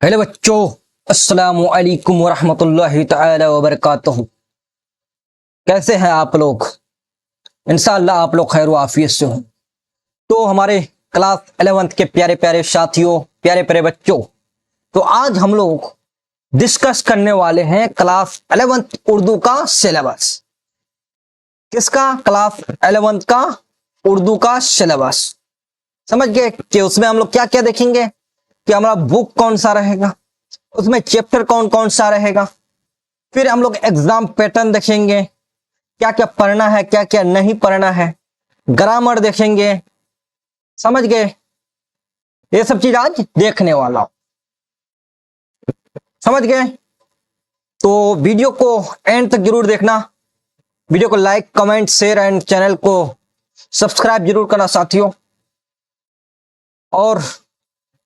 Hello बच्चों, अस्सलामु अलैकुम वरहमतुल्लाहि तआला वबरकातुहू। कैसे हैं आप लोग? इंशाअल्लाह आप लोग खैर आफियत से हों। तो हमारे क्लास 11th के प्यारे प्यारे साथियों, प्यारे प्यारे बच्चों, तो आज हम लोग डिस्कस करने वाले हैं क्लास 11th उर्दू का सिलेबस। किसका? क्लास 11th का उर्दू का सिलेबस। समझ गए कि उसमें हम लोग क्या क्या देखेंगे, कि हमारा बुक कौन सा रहेगा, उसमें चैप्टर कौन कौन सा रहेगा, फिर हम लोग एग्जाम पैटर्न देखेंगे, क्या क्या पढ़ना है क्या क्या नहीं पढ़ना है, ग्रामर देखेंगे। समझ गए? ये सब चीज आज देखने वाला हूं। समझ गए? तो वीडियो को एंड तक जरूर देखना। वीडियो को like, comment, share and channel को सब्सक्राइब जरूर करना साथियों। और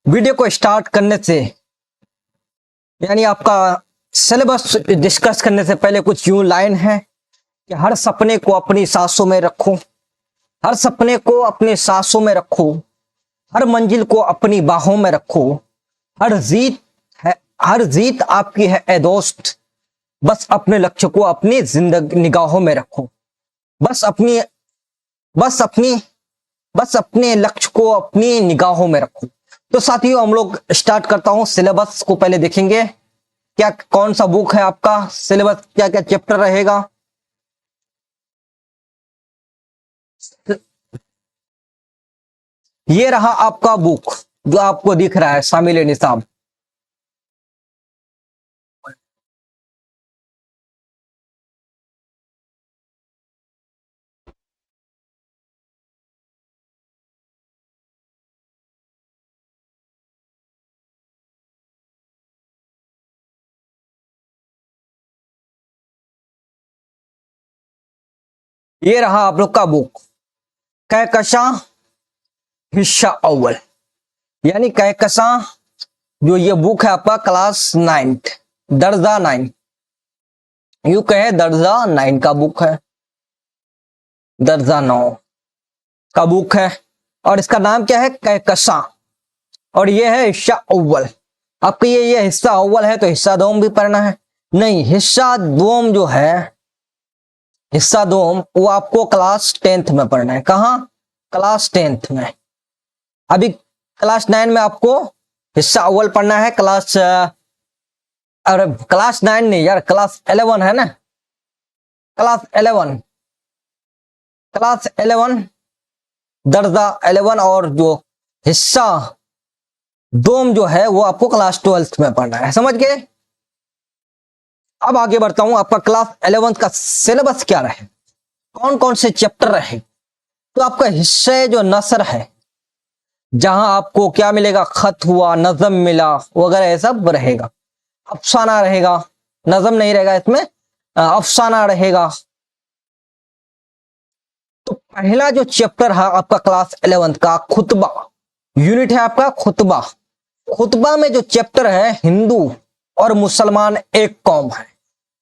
वीडियो को स्टार्ट करने से यानी आपका सिलेबस डिस्कस करने से पहले कुछ यूं लाइन है कि हर सपने को अपनी सांसों में रखो, हर सपने को अपनी सांसों में रखो, हर मंजिल को अपनी बाहों में रखो, हर जीत आपकी है ए दोस्त, बस अपने लक्ष्य को अपनी जिंदगी निगाहों में रखो, बस अपने लक्ष्य को अपनी निगाहों में रखो। तो साथियों हम लोग स्टार्ट करता हूं। सिलेबस को पहले देखेंगे, क्या कौन सा बुक है आपका, सिलेबस क्या क्या चैप्टर रहेगा। ये रहा आपका बुक जो आपको दिख रहा है, शामिल निसाब। ये रहा आप लोग का बुक, कहकशां हिस्सा अव्वल, यानी कहकशां जो ये बुक है आपका क्लास 9 दर्जा 9, यू कहे दर्जा 9 का बुक है, दर्जा 9 का बुक है। और इसका नाम क्या है? कहकशां। और ये है हिस्सा अव्वल। आपका ये हिस्सा अव्वल है तो हिस्सा दोम भी पढ़ना है? नहीं, हिस्सा दोम जो है, हिस्सा दोम वो आपको क्लास 10th में पढ़ना है। कहाँ? क्लास 10th में। अभी क्लास 9 में आपको हिस्सा अव्वल पढ़ना है। अरे क्लास 9 नहीं यार, क्लास 11 है ना, क्लास 11 दर्जा 11। और जो हिस्सा दोम जो है वो आपको क्लास 12th में पढ़ना है। समझ गए? अब आगे बढ़ता हूं। आपका क्लास 11th का सिलेबस क्या रहे, कौन कौन से चैप्टर रहे। तो आपका हिस्से जो नसर है, जहां आपको क्या मिलेगा, खत हुआ, नजम मिला वगैरह, ये सब रहेगा। अफसाना रहेगा, नजम नहीं रहेगा इसमें, अफसाना रहेगा। तो पहला जो चैप्टर है आपका क्लास 11th का, खुतबा यूनिट है आपका खुतबा। खुतबा में जो चैप्टर है, हिंदू और मुसलमान एक कौम है,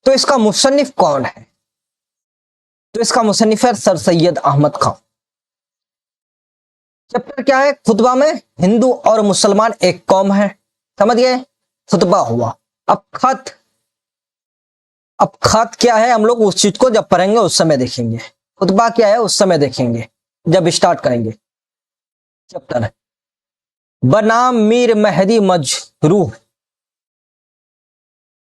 तो इसका मुसन्निफ कौन है? तो इसका मुसन्निफ है सर सैयद अहमद खान। चैप्टर क्या है खुतबा में? हिंदू और मुसलमान एक कौम है। समझ गए? खुतबा हुआ। अब खत क्या है, हम लोग उस चीज को जब पढ़ेंगे उस समय देखेंगे। खुतबा क्या है उस समय देखेंगे जब स्टार्ट करेंगे चैप्टर। बनाम मीर मेहदी मजरूह,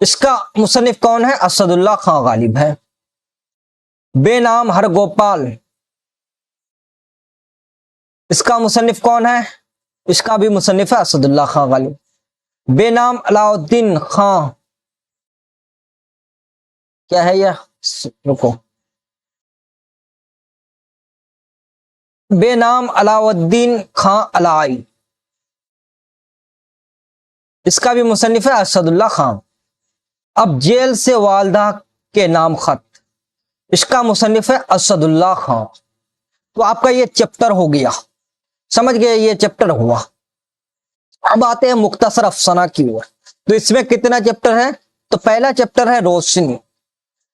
इसका मुसन्निफ कौन है? असदुल्ला खां गालिब है। बेनाम हर गोपाल, इसका मुसन्निफ कौन है? इसका भी मुसन्निफ है असदुल्ला खां गालिब। बेनाम अलाउद्दीन खां, क्या है यह, रुको, बेनाम अलाउद्दीन खां अलाई, इसका भी मुसन्निफ है असदुल्ला खां। अब जेल से वालदा के नाम खत, इसका मुसन्निफ है असदुल्ला खां। तो आपका ये चैप्टर हो गया। समझ गए? ये चैप्टर हुआ। अब आते हैं मुख्तसर अफसाना की ओर। तो इसमें कितना चैप्टर है? तो पहला चैप्टर है रोशनी,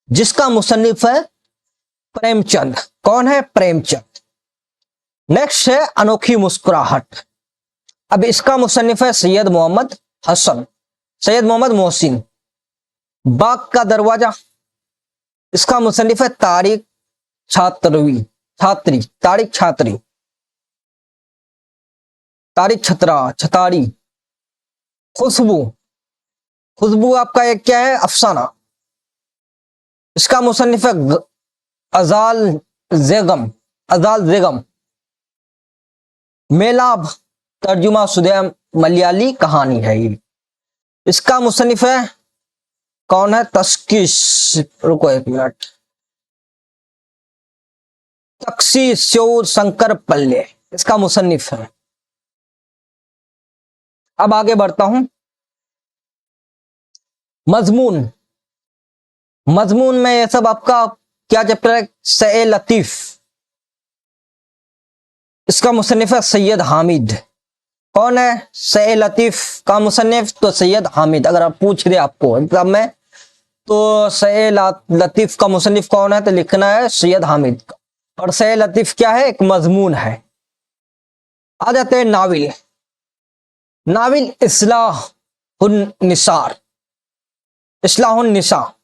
जिसका मुसन्निफ है प्रेमचंद। कौन है? प्रेमचंद। नेक्स्ट है अनोखी मुस्कुराहट, अब इसका मुसन्निफ है सैयद मोहम्मद हसन। सैयद मोहम्मद मोहसिन। बाग का दरवाजा, इसका मुसन्निफ है तारिक छात्री, तारिक छतारी। खुशबू, खुशबू आपका एक क्या है, अफसाना, इसका मुसन्निफ है अजाल जेगम। मेलाब, तर्जुमा शुदा मलयाली कहानी है ये, इसका मुसन्निफ है कौन है, तस्कीश, रुको एक मिनट, तक्सी श्योर शंकर पल्ले, इसका मुसन्निफ है। अब आगे बढ़ता हूं। मजमून, मजमून में ये सब आपका क्या चैप्टर है, से लतीफ, इसका मुसन्निफ है सैयद हामिद। कौन है से लतीफ का मुसन्निफ, तो सैयद हामिद। अगर आप पूछ रहे आपको एग्जाम में तो से लतीफ का मुसन्निफ कौन है, तो लिखना है सैयद हामिद का। और से लतीफ क्या है, एक मजमून है। आ जाते हैं नाविल। नाविल इस्लाहुन निसा,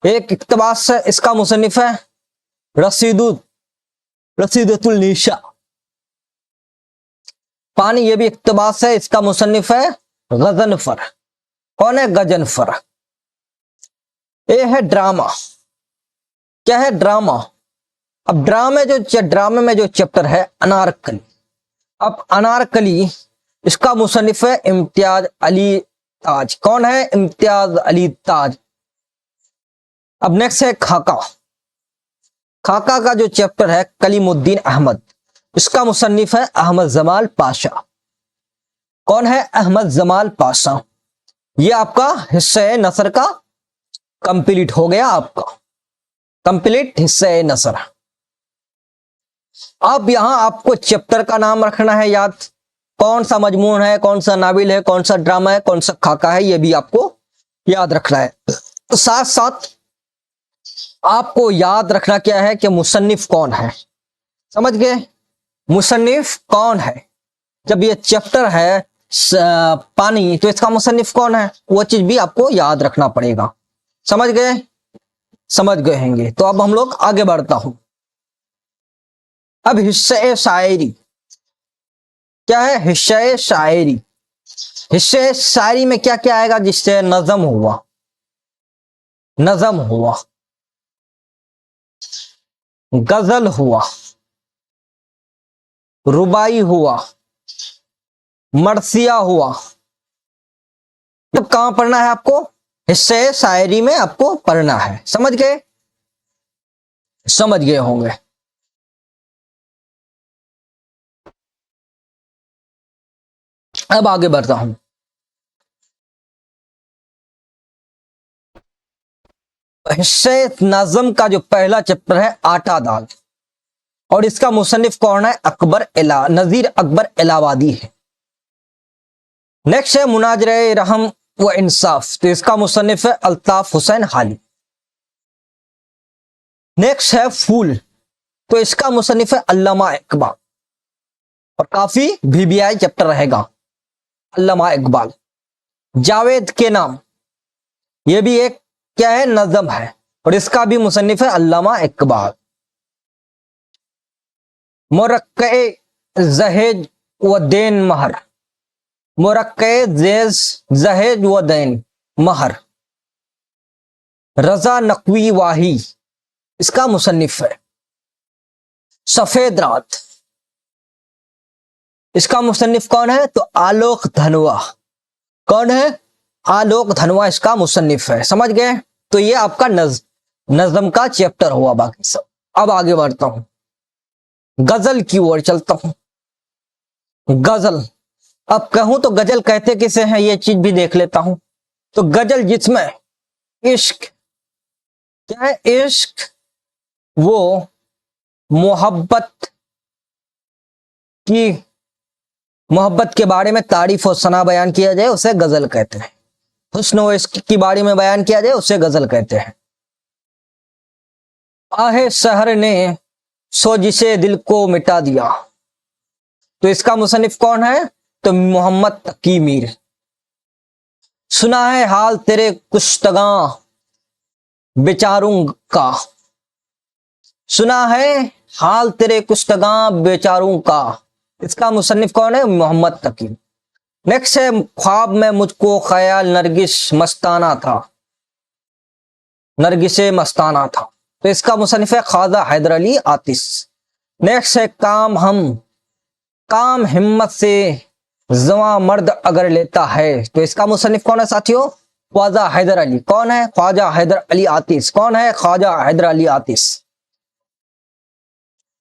एक इक्तबास है, इसका मुसन्निफ है रसीदुल निशा। पानी, ये भी इक्तबास है, इसका मुसन्निफ है गजनफर। कौन है, गजनफर। ये है ड्रामा, क्या है, ड्रामा। अब ड्रामे में जो चैप्टर है अनारकली। अब अनारकली, इसका मुसन्निफ है इम्तियाज अली ताज। कौन है, इम्तियाज अली ताज। अब नेक्स्ट है खाका। खाका का जो चैप्टर है कलीमुद्दीन अहमद, इसका मुसन्निफ है अहमद जमाल पाशा। कौन है, अहमद जमाल पाशा। ये आपका हिस्सा नसर का कंप्लीट हो गया, आपका कंप्लीट हिस्सा नसर। अब यहां आपको चैप्टर का नाम रखना है याद, कौन सा मजमून है, कौन सा नाविल है, कौन सा ड्रामा है, कौन सा खाका है, ये भी आपको याद रखना है। तो साथ साथ आपको याद रखना क्या है कि मुसन्निफ कौन है। समझ गए, मुसन्निफ कौन है। जब ये चैप्टर है पानी, तो इसका मुसन्निफ कौन है, वो चीज भी आपको याद रखना पड़ेगा। समझ गए, समझ गए होंगे। तो अब हम लोग आगे बढ़ता हूं। अब हिस्से शायरी, क्या है, हिस्से शायरी। हिस्से शायरी में क्या क्या आएगा, जिससे नज़म हुआ, गजल हुआ, रुबाई हुआ, मरसिया हुआ। तो कहां पढ़ना है आपको, हिस्से शायरी में आपको पढ़ना है। समझ गए, समझ गए होंगे। अब आगे बढ़ता हूं। हिस्से नज़म का जो पहला चैप्टर है आटा दाल, और इसका मुसन्निफ कौन है, नजीर अकबर इलाहाबादी है। नेक्स्ट है मुनाजरे रहम व इंसाफ, तो इसका मुसन्निफ है अल्ताफ हुसैन हाली। नेक्स्ट है फूल, तो इसका मुसन्निफ है अल्लामा इकबाल, और काफी VBI चैप्टर रहेगा, अल्लामा इकबाल। जावेद के नाम, यह भी एक क्या है, नज़म है, और इसका भी मुसन्निफ है अल्लामा इकबाल। मुरक्के जहेज व देन महर, मुरक्के जहेज व देन महर, रजा नकवी वाही, इसका मुसन्निफ है। सफेद रात, इसका मुसन्निफ कौन है, तो आलोक धनवा। कौन है, आलोक धनवा इसका मुसन्निफ है। समझ गए, तो ये आपका नज़म का चैप्टर हुआ, बाकी सब। अब आगे बढ़ता हूं, गजल की ओर चलता हूं। गजल, अब कहूं तो गजल कहते किसे हैं, ये चीज भी देख लेता हूं। तो गजल जिसमें इश्क, क्या है, इश्क, वो मोहब्बत के बारे में तारीफ और सना बयान किया जाए, उसे गजल कहते हैं। हुस्न व इश्क की बारे में बयान किया जाए, उसे गजल कहते हैं। आहे शहर ने सो जिसे दिल को मिटा दिया, तो इसका मुसन्निफ कौन है, तो मोहम्मद तकी मीर। सुना है हाल तेरे कुश्तगा बेचारों का, सुना है हाल तेरे कुश्तगा बेचारों का। इसका मुसन्निफ कौन है? मोहम्मद तकी। नेक्स्ट है ख्वाब में मुझको ख्याल नरगिस मस्ताना था, नरगिसे मस्ताना था। तो इसका मुसन्निफ है ख्वाजा हैदर अली आतिश। नेक्स्ट है काम हिम्मत से जवां मर्द अगर लेता है। तो इसका मुसन्निफ कौन है साथियों? ख्वाजा हैदर अली। कौन है? ख्वाजा हैदर अली आतिश। कौन है? ख्वाजा हैदर अली आतिश।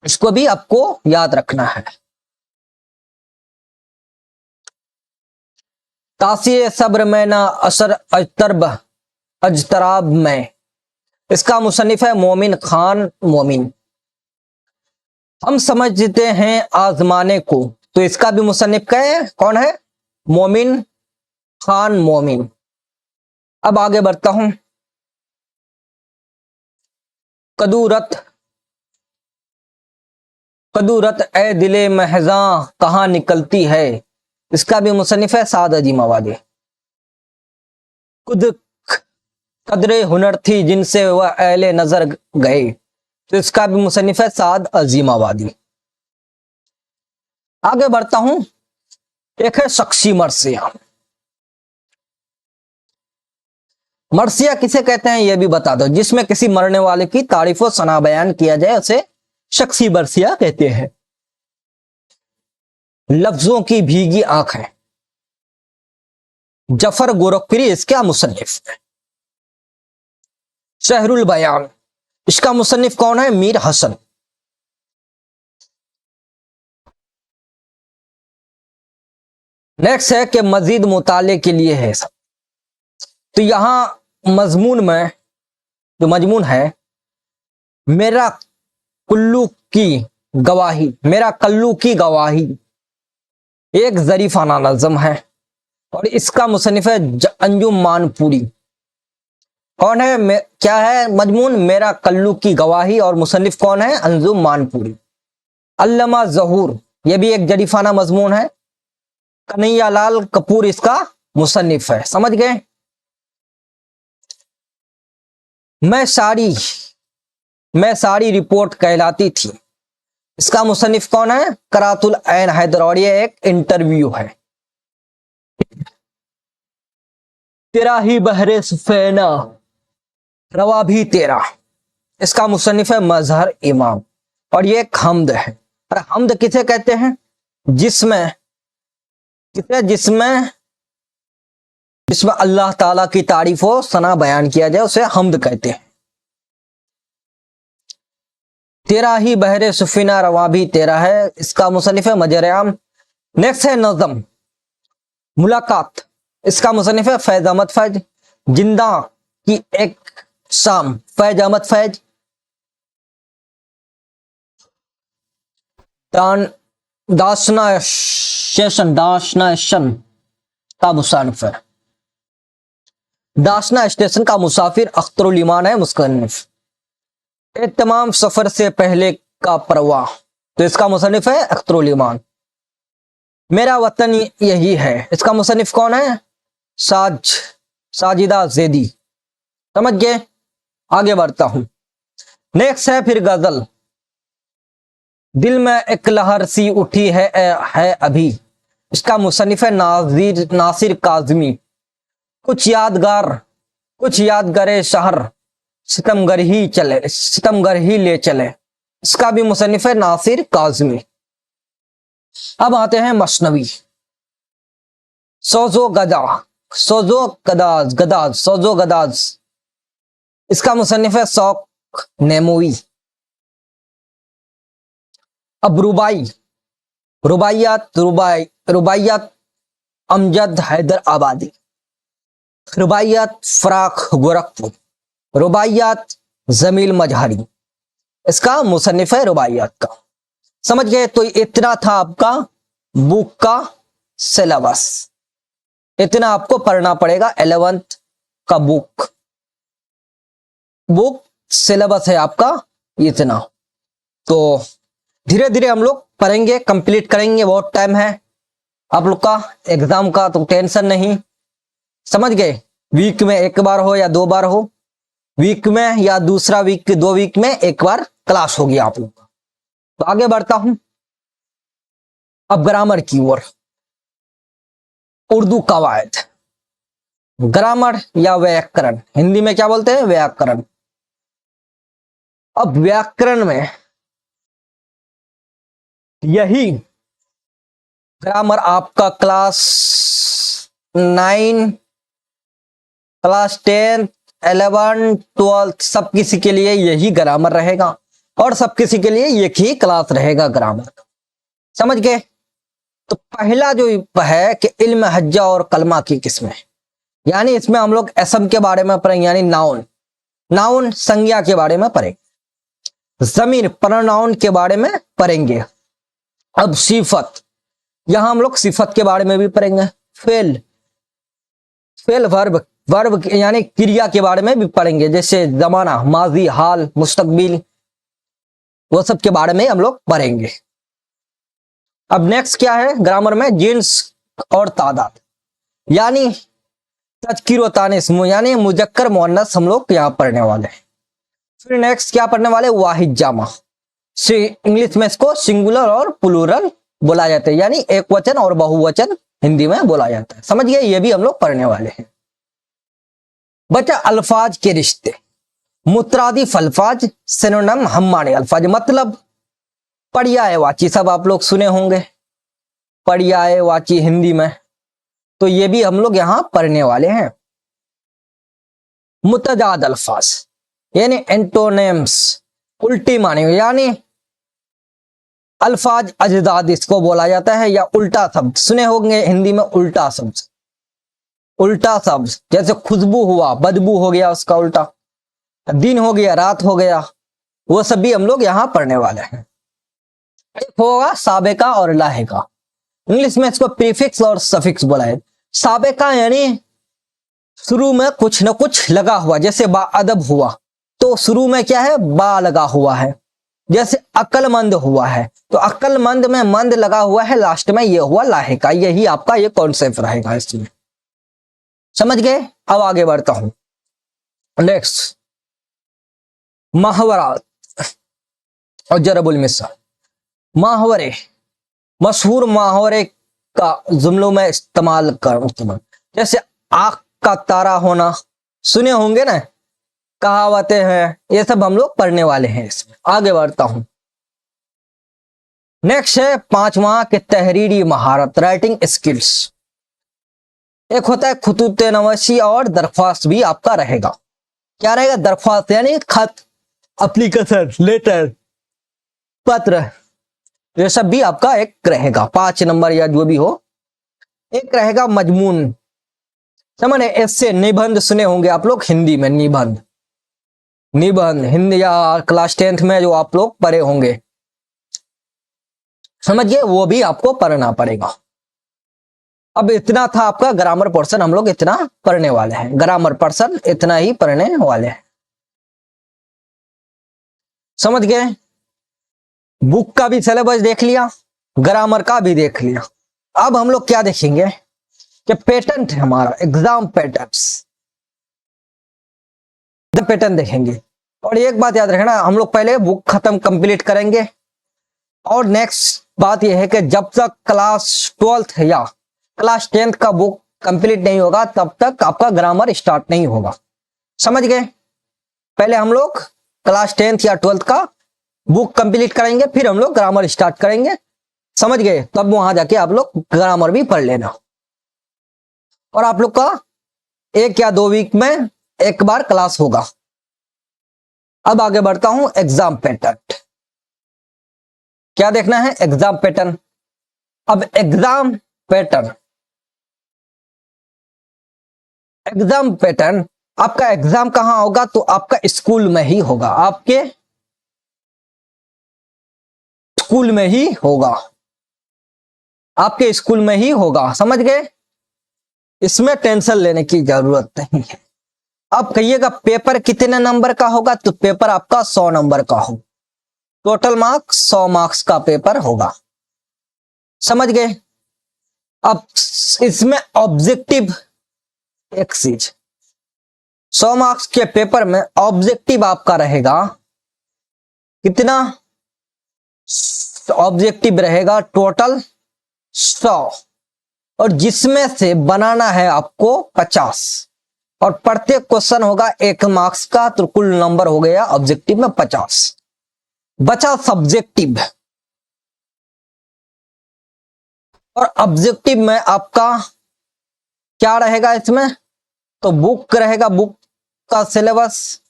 इसको भी आपको याद रखना है। तासीर सब्र में ना असर अजतरब अजतराब में। इसका मुसन्निफ है मोमिन खान मोमिन। हम समझते हैं आजमाने को। तो इसका भी मुसन्निफ क्या है? कौन है? मोमिन खान मोमिन। अब आगे बढ़ता हूं। कदूरत कदूरत ए दिले महजा कहां निकलती है। इसका भी मुसन्निफ है साद अजीम आवादी। खुद कदरे हुनर थी जिनसे वह अहले नजर गए। तो इसका भी मुसन्निफ है साद अजीम आबादी। आगे बढ़ता हूं। एक है शख्सी मरसिया। मरसिया किसे कहते हैं यह भी बता दो। जिसमें किसी मरने वाले की तारीफ व सना बयान किया जाए उसे शख्सी मरसिया कहते हैं। लफ्जों की भीगी आंखें। जफर गोरखपुरी इसका मुसन्निफ है। शहरुल बयान। इसका मुसन्निफ कौन है? मीर हसन। नेक्स्ट है कि मजीद मुताले के लिए है सब। तो यहां मजमून में जो मजमून है, मेरा कुल्लू की गवाही, मेरा कल्लू की गवाही एक जरीफाना नज़म है और इसका मुसन्निफ है अंजुम मानपुरी। कौन है? क्या है मजमून? मेरा कल्लू की गवाही और मुसन्निफ कौन है? अंजुम मानपुरी। अल्लामा ज़हूर, यह भी एक जरीफाना मजमून है। कन्हैया लाल कपूर इसका मुसन्निफ है। समझ गए? मैं सारी रिपोर्ट कहलाती थी। इसका मुसन्निफ कौन है? करातुल ऐन हैदर और यह एक इंटरव्यू है। तेरा ही बहरे सफेना रवा भी तेरा। इसका मुसन्निफ है मजहर इमाम और यह एक हमद है। और हमद किसे कहते हैं? जिसमें अल्लाह ताला की तारीफ हो, सना बयान किया जाए उसे हमद कहते हैं। तेरा ही बहरे सुफीना रवा भी तेरा है। इसका मुसन्निफ है मजर-ए-आम। नेक्स्ट है नज़म मुलाकात। इसका मुसन्निफ है फैज अहमद फैज। जिंदा की एक शाम, फैज अहमद फैज। दाशना स्टेशन का मुसन्निफ है। दाशना स्टेशन का मुसाफिर अख्तरुल ईमान है मुसन्निफ। तमाम सफर से पहले का परवाह। तो इसका मुसन्निफ है अख्तरुल ईमान। मेरा वतन यही है। इसका मुसन्निफ कौन है? साजिदा जैदी। समझ गए? आगे बढ़ता हूं। नेक्स्ट है फिर गजल। दिल में एक लहर सी उठी है अभी। इसका मुसन्निफ है नासिर काज़मी। कुछ यादगारे शहर सितमगर ही ले चले। इसका भी मुसन्निफ है नासिर काज़मी। अब आते हैं मसनवी। सोजो गदाज। इसका मुसन्निफ है शौक नेमोवी। अब रुबाइयात अमजद हैदर आबादी। रुबाइयात फराख गोरखपुर। रुबाइयात जमील मजहरी। इसका मुसन्निफ है रुबाइयात का। समझ गए? तो इतना था आपका बुक का सिलेबस। इतना आपको पढ़ना पड़ेगा। 11th का बुक सिलेबस है आपका इतना। तो धीरे धीरे हम लोग पढ़ेंगे, कंप्लीट करेंगे। बहुत टाइम है आप लोग का एग्जाम का, तो टेंशन नहीं। समझ गए? वीक में एक बार हो या 2 बार हो, वीक में या दूसरा वीक 2 वीक में एक बार क्लास होगी आप लोग का। तो आगे बढ़ता हूं अब ग्रामर की ओर। उर्दू कवायद, ग्रामर या व्याकरण, हिंदी में क्या बोलते हैं? व्याकरण। अब व्याकरण में यही ग्रामर आपका क्लास 9, क्लास 10, 11, 12 सब किसी के लिए यही ग्रामर रहेगा और सब किसी के लिए एक ही क्लास रहेगा ग्रामर का। समझ गए? तो पहला जो है कि इल्म हज्जा और कलमा की किस्में, यानी इसमें हम लोग असम के बारे में पढ़ेंगे, यानी नाउन, नाउन संज्ञा के बारे में पढ़ेंगे, जमीर प्रोनाउन के बारे में पढ़ेंगे। अब सिफत, यहां हम लोग सिफत के बारे में भी पढ़ेंगे, फेल, फेल वर्ब, वर्ब यानी क्रिया के बारे में भी पढ़ेंगे, जैसे जमाना, माजी, हाल, मुस्तकबिल, वो सब के बारे में हम लोग पढ़ेंगे। अब नेक्स्ट क्या है ग्रामर में? जिन्स और तादाद, यानी तज़कीर व तानीस, यानी मुजक्कर मुअन्नस हम लोग यहाँ पढ़ने वाले हैं। फिर नेक्स्ट क्या पढ़ने वाले? वाहिद जामा, इंग्लिश में इसको सिंगुलर और प्लूरल बोला जाता है, यानी एक वचन और बहुवचन हिंदी में बोला जाता है। समझ गए? ये भी हम लोग पढ़ने वाले हैं। बच्चा अल्फाज के रिश्ते, मुतरादिफ अल्फाज, सिनोनिम हम माने अल्फाज, मतलब पर्यायवाची, सब आप लोग सुने होंगे पर्यायवाची हिंदी में, तो ये भी हम लोग यहां पढ़ने वाले हैं। मुतजाद अल्फाज यानी एंटोनिम्स, उल्टी माने, यानी अल्फाज अजदाद इसको बोला जाता है, या उल्टा शब्द, सुने होंगे हिंदी में उल्टा शब्द, उल्टा शब्द, जैसे खुशबू हुआ बदबू हो गया उसका उल्टा, दिन हो गया रात हो गया, वो सब भी हम लोग यहां पढ़ने वाले हैं। एक होगा साबेका और लाहेका, इंग्लिश में इसको प्रीफिक्स और सफिक्स बोला है। साबेका यानी शुरू में कुछ न कुछ लगा हुआ, जैसे बाअदब हुआ तो शुरू में क्या है? बा लगा हुआ है। जैसे अक्लमंद हुआ है तो अक्लमंद में मंद लगा हुआ है, लास्ट में ये हुआ लाहेका। यही आपका ये कॉन्सेप्ट रहेगा इसमें। समझ गए? अब आगे बढ़ता हूं। नेक्स्ट मुहावरात और जरबुल मिसाल, मुहावरे, मशहूर मुहावरे का जुमलों में इस्तेमाल कर, जैसे आंख का तारा होना, सुने होंगे ना, कहावतें हैं, ये सब हम लोग पढ़ने वाले हैं इसमें। आगे बढ़ता हूं। नेक्स्ट है 5वां के तहरीरी महारत, राइटिंग स्किल्स। एक होता है खुतूत नवशी और दरख्वास्त भी आपका रहेगा। क्या रहेगा? दरख्वास्त यानी खत, एप्लीकेशन, लेटर, पत्र, ये सब भी आपका एक रहेगा, 5 नंबर या जो भी हो। एक रहेगा मजमून, समझे? इससे निबंध सुने होंगे आप लोग हिंदी में, निबंध, निबंध हिंदी या क्लास 10th में जो आप लोग पढ़े होंगे, समझिए, वो भी आपको पढ़ना पड़ेगा। अब इतना था आपका ग्रामर पोर्शन, हम लोग इतना पढ़ने वाले हैं, ग्रामर पोर्शन इतना ही पढ़ने वाले हैं। समझ गए? बुक का भी सिलेबस देख लिया, ग्रामर का भी देख लिया। अब हम लोग क्या देखेंगे कि पैटर्न है हमारा, एग्जाम पैटर्न्स, पैटर्न देखेंगे। और एक बात याद रखना, हम लोग पहले बुक खत्म कंप्लीट करेंगे, और नेक्स्ट बात यह है कि जब तक क्लास 12th या क्लास 10th का बुक कंप्लीट नहीं होगा तब तक आपका ग्रामर स्टार्ट नहीं होगा। समझ गए? पहले हम लोग क्लास 10th या 12th का बुक कंप्लीट करेंगे, फिर हम लोग ग्रामर स्टार्ट करेंगे। समझ गए? तब वहां जाके आप लोग ग्रामर भी पढ़ लेना, और आप लोग का 1 या 2 वीक में एक बार क्लास होगा। अब आगे बढ़ता हूं, एग्जाम पैटर्न। क्या देखना है? Exam pattern. अब एग्जाम पैटर्न, एग्जाम पैटर्न, आपका एग्जाम कहां होगा? तो आपका स्कूल में ही होगा, आपके स्कूल में ही होगा, आपके स्कूल में ही होगा। समझ गए? इसमें टेंशन लेने की जरूरत नहीं है। अब कहिएगा पेपर कितने नंबर का होगा? तो पेपर आपका 100 नंबर का हो, टोटल मार्क्स 100 मार्क्स का पेपर होगा। समझ गए? अब इसमें ऑब्जेक्टिव एक चीज, 100 मार्क्स के पेपर में ऑब्जेक्टिव आपका रहेगा कितना? ऑब्जेक्टिव रहेगा टोटल 100, और जिसमें से बनाना है आपको 50, और प्रत्येक क्वेश्चन होगा 1 मार्क्स का, तो कुल नंबर हो गया ऑब्जेक्टिव में 50। बचा सब्जेक्टिव, और ऑब्जेक्टिव में आपका क्या रहेगा इसमें? तो बुक रहेगा, बुक का सिलेबस,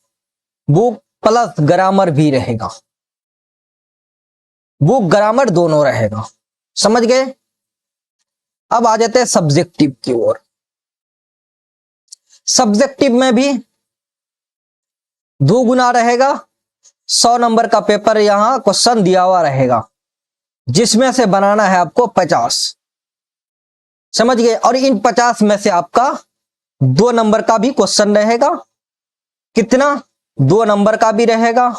बुक प्लस ग्रामर भी रहेगा, बुक ग्रामर दोनों रहेगा। समझ गए? अब आ जाते हैं सब्जेक्टिव की ओर। सब्जेक्टिव में भी 2 गुना रहेगा। 100 नंबर का पेपर यहां क्वेश्चन दिया हुआ रहेगा, जिसमें से बनाना है आपको 50। समझ गए? और इन 50 में से आपका 2 नंबर का भी क्वेश्चन रहेगा। कितना? 2 नंबर का भी रहेगा,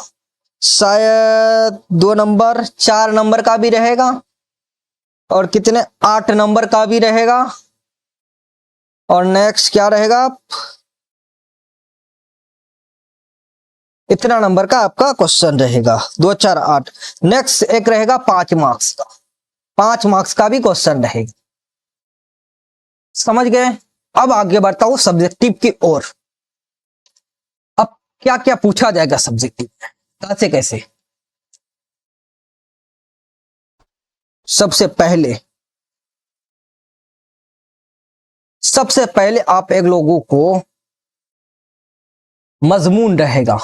शायद 2 नंबर, 4 नंबर का भी रहेगा, और कितने, 8 नंबर का भी रहेगा। और नेक्स्ट क्या रहेगा? इतना नंबर का आपका क्वेश्चन रहेगा, 2 4 8। नेक्स्ट एक रहेगा 5 मार्क्स का, 5 मार्क्स का भी क्वेश्चन रहेगा। समझ गए? अब आगे बढ़ता हूं सब्जेक्टिव की ओर। अब क्या क्या पूछा जाएगा सब्जेक्टिव में, कैसे कैसे? सबसे पहले आप एक लोगों को मजमून रहेगा,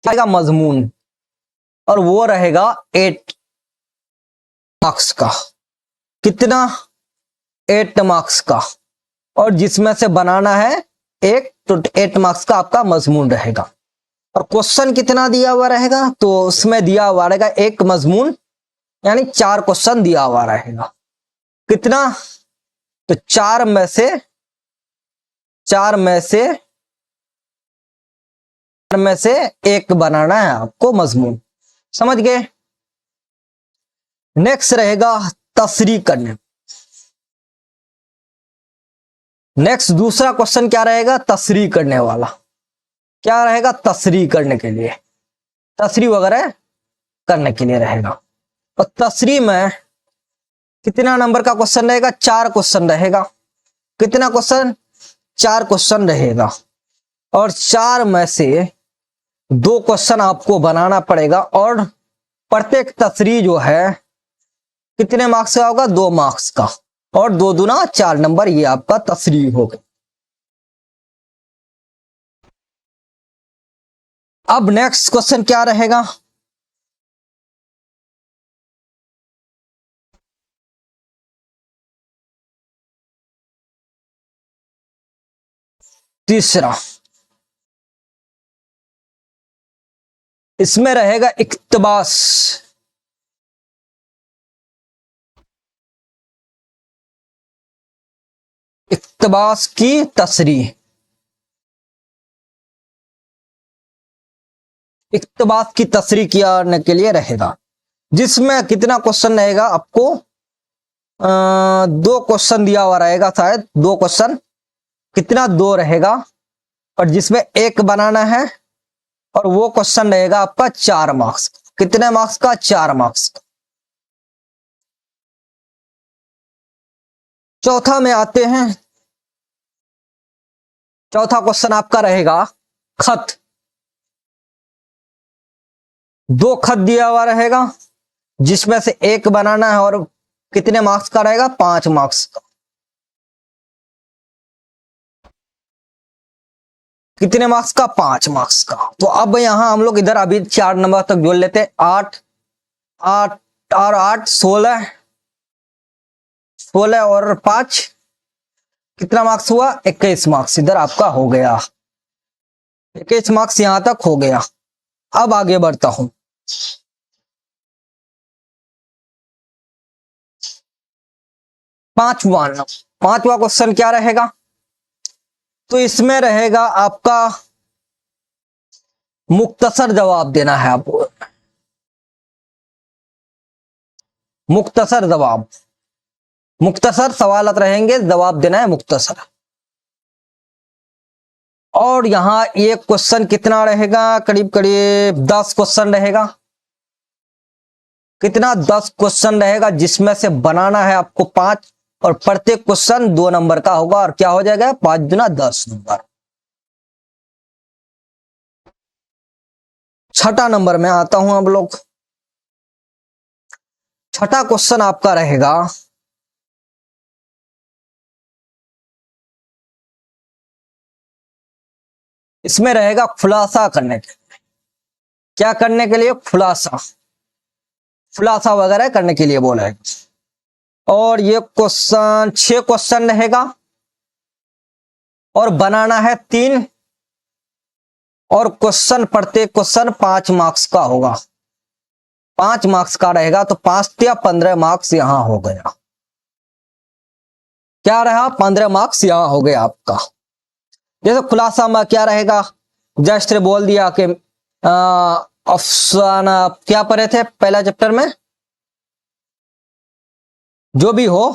क्या रहेगा? मजमून, और वो रहेगा 8 मार्क्स का। कितना? 8 मार्क्स का, और जिसमें से बनाना है एक, तो 8 मार्क्स का आपका मजमून रहेगा। और क्वेश्चन कितना दिया हुआ रहेगा? तो उसमें दिया हुआ रहेगा एक मजमून, यानी 4 क्वेश्चन दिया हुआ रहेगा। कितना? तो 4 में से एक बनाना है आपको मजमून। समझ गए? नेक्स्ट रहेगा तशरीह करने। नेक्स्ट दूसरा क्वेश्चन क्या रहेगा? तशरीह करने वाला। क्या रहेगा? तशरीह करने के लिए, तशरीह वगैरह करने के लिए रहेगा। और तशरीह में कितना नंबर का क्वेश्चन रहेगा? 4 क्वेश्चन रहेगा। कितना क्वेश्चन? 4 क्वेश्चन रहेगा, और 4 में से 2 क्वेश्चन आपको बनाना पड़ेगा। और प्रत्येक तशरीह जो है कितने मार्क्स का होगा? 2 मार्क्स का, और 2 दूना 4 नंबर, ये आपका तशरीह हो गया। अब नेक्स्ट क्वेश्चन क्या रहेगा? तीसरा, इसमें रहेगा इक्तबास। इक्तबास की तशरीह। इक्तबास की तशरीह करने के लिए रहेगा, जिसमें कितना क्वेश्चन रहेगा आपको? 2 क्वेश्चन दिया हुआ रहेगा, शायद 2 क्वेश्चन। कितना? 2 रहेगा, और जिसमें एक बनाना है, और वो क्वेश्चन रहेगा आपका 4 मार्क्स। कितने मार्क्स का? 4 मार्क्स का। चौथा में आते हैं। चौथा क्वेश्चन आपका रहेगा खत। 2 खत दिया हुआ रहेगा, जिसमें से एक बनाना है, और कितने मार्क्स का रहेगा? 5 मार्क्स का। कितने मार्क्स का? 5 मार्क्स का। तो अब यहां हम लोग इधर अभी 4 नंबर तक जोड़ लेते हैं। 8 8 और 8 16, 16 और 5 कितना मार्क्स हुआ? 21 मार्क्स इधर आपका हो गया। 21 मार्क्स यहां तक हो गया। अब आगे बढ़ता हूं। पांचवा क्वेश्चन क्या रहेगा? तो इसमें रहेगा आपका मुख्तसर जवाब देना है आपको। मुख्तसर जवाब, मुख्तसर सवालत रहेंगे, जवाब देना है मुख्तसर। और यहां एक क्वेश्चन कितना रहेगा, करीब करीब 10 क्वेश्चन रहेगा। कितना, 10 क्वेश्चन रहेगा, जिसमें से बनाना है आपको 5, और प्रत्येक क्वेश्चन 2 नंबर का होगा, और क्या हो जाएगा, 5 दूना 10 नंबर। छठा नंबर में आता हूं अब लोग। छठा क्वेश्चन आपका रहेगा, इसमें रहेगा खुलासा करने के लिए। क्या करने के लिए, खुलासा, खुलासा वगैरह करने के लिए बोला है। और ये क्वेश्चन 6 क्वेश्चन रहेगा, और बनाना है 3, और क्वेश्चन प्रत्येक क्वेश्चन 5 मार्क्स का होगा। 5 मार्क्स का रहेगा, तो 5 या 15 मार्क्स यहां हो गया। क्या रहा, 15 मार्क्स यहां हो गया आपका। जैसे खुलासा में क्या रहेगा, जस्ट बोल दिया कि अफसाना, क्या पढ़े थे पहला चैप्टर में, जो भी हो,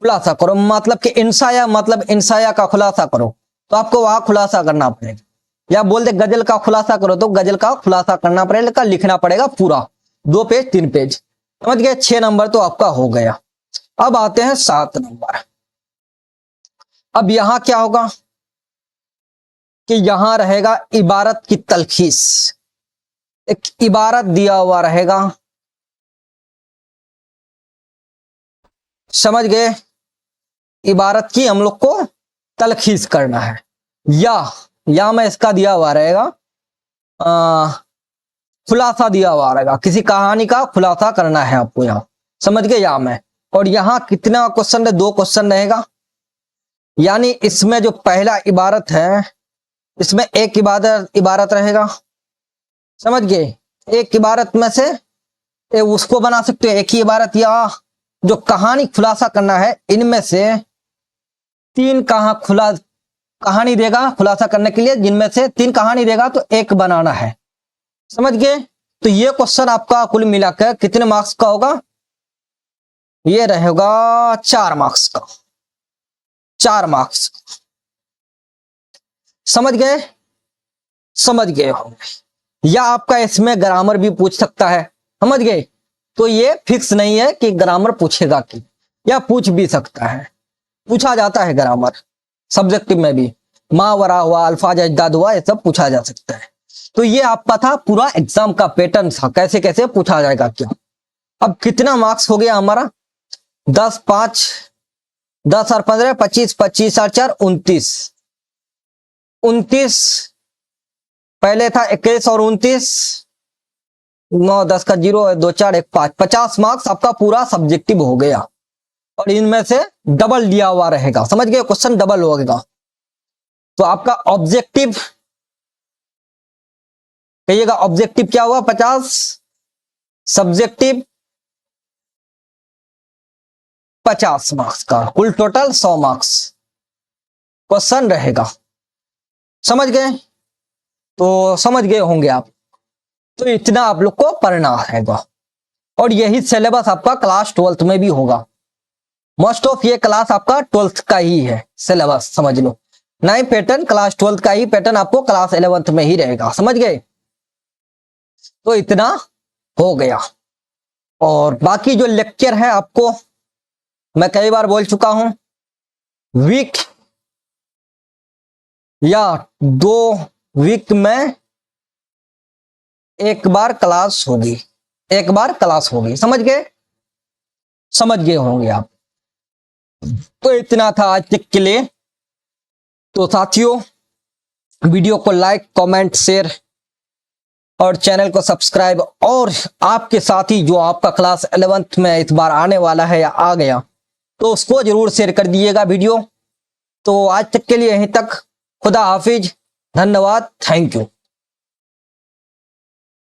खुलासा करो, मतलब कि इंसाया, मतलब इंसाया का खुलासा करो, तो आपको वहां खुलासा करना पड़ेगा। या बोल दे गजल का खुलासा करो, तो गजल का खुलासा करना पड़ेगा, लिखना पड़ेगा पूरा 2 पेज 3 पेज। समझ गए, 6 नंबर तो आपका हो गया। अब आते हैं 7 नंबर। अब यहां क्या होगा कि यहां रहेगा इबारत की तलखीस। एक इबारत दिया हुआ रहेगा, समझ गए, इबारत की हम लोग को तलखीस करना है। या में इसका दिया हुआ रहेगा, खुलासा दिया हुआ रहेगा, किसी कहानी का खुलासा करना है आपको यहां, समझ गए, या में। और यहां कितना क्वेश्चन है, 2 क्वेश्चन रहेगा। यानी इसमें जो पहला इबारत है, इसमें एक इबारत रहेगा, समझ गए। एक इबारत में से उसको बना सकते हो, एक ही इबारत, या जो कहानी खुलासा करना है, इनमें से 3 कहानी देगा खुलासा करने के लिए, जिनमें से 3 कहानी देगा, तो एक बनाना है, समझ गए। तो ये क्वेश्चन आपका कुल मिलाकर कितने मार्क्स का होगा, ये रहेगा 4 मार्क्स का, 4 मार्क्स। समझ गए, समझ गए होंगे। या आपका इसमें ग्रामर भी पूछ सकता है, समझ गए। तो ये फिक्स नहीं है कि ग्रामर पूछेगा कि, या पूछ भी सकता है, पूछा जाता है ग्रामर सब्जेक्टिव में भी, मावरा हुआ, अल्फाज अजदाद हुआ, ये सब पूछा जा सकता है। तो ये आपका था पूरा एग्जाम का पैटर्न था, कैसे कैसे पूछा जाएगा क्या। अब कितना मार्क्स हो गया हमारा, 10 5 10 और 15 25, 25 और 4 29, 29 पहले था 21 और 29, 9 10 का 0 2 4 1 5, 50 मार्क्स आपका पूरा सब्जेक्टिव हो गया। और इनमें से डबल दिया हुआ रहेगा, समझ गए, क्वेश्चन डबल होगा। तो आपका ऑब्जेक्टिव, कहिएगा ऑब्जेक्टिव क्या हुआ, 50, सब्जेक्टिव 50 मार्क्स का, कुल टोटल 100 मार्क्स क्वेश्चन रहेगा, समझ गए। तो समझ गए होंगे आप। तो इतना आप लोग को पढ़ना रहेगा, और यही सिलेबस आपका क्लास 12th में भी होगा। मोस्ट ऑफ ये क्लास आपका 12th का ही है सिलेबस, समझ लो। नई पैटर्न क्लास 12th का ही पैटर्न आपको क्लास 11th में ही रहेगा, समझ गए। तो इतना हो गया। और बाकी जो लेक्चर है आपको मैं कई बार बोल चुका हूं, वीक या 2 वीक में एक बार क्लास होगी, एक बार क्लास होगी, समझ गए, समझ गए होंगे आप। तो इतना था आज तक के लिए। तो साथियों, वीडियो को लाइक कमेंट शेयर और चैनल को सब्सक्राइब, और आपके साथी जो आपका क्लास 11th में इस बार आने वाला है या आ गया, तो उसको जरूर शेयर कर दीजिएगा वीडियो। तो आज तक के लिए यहीं तक, खुदा हाफिज, धन्यवाद, थैंक यू।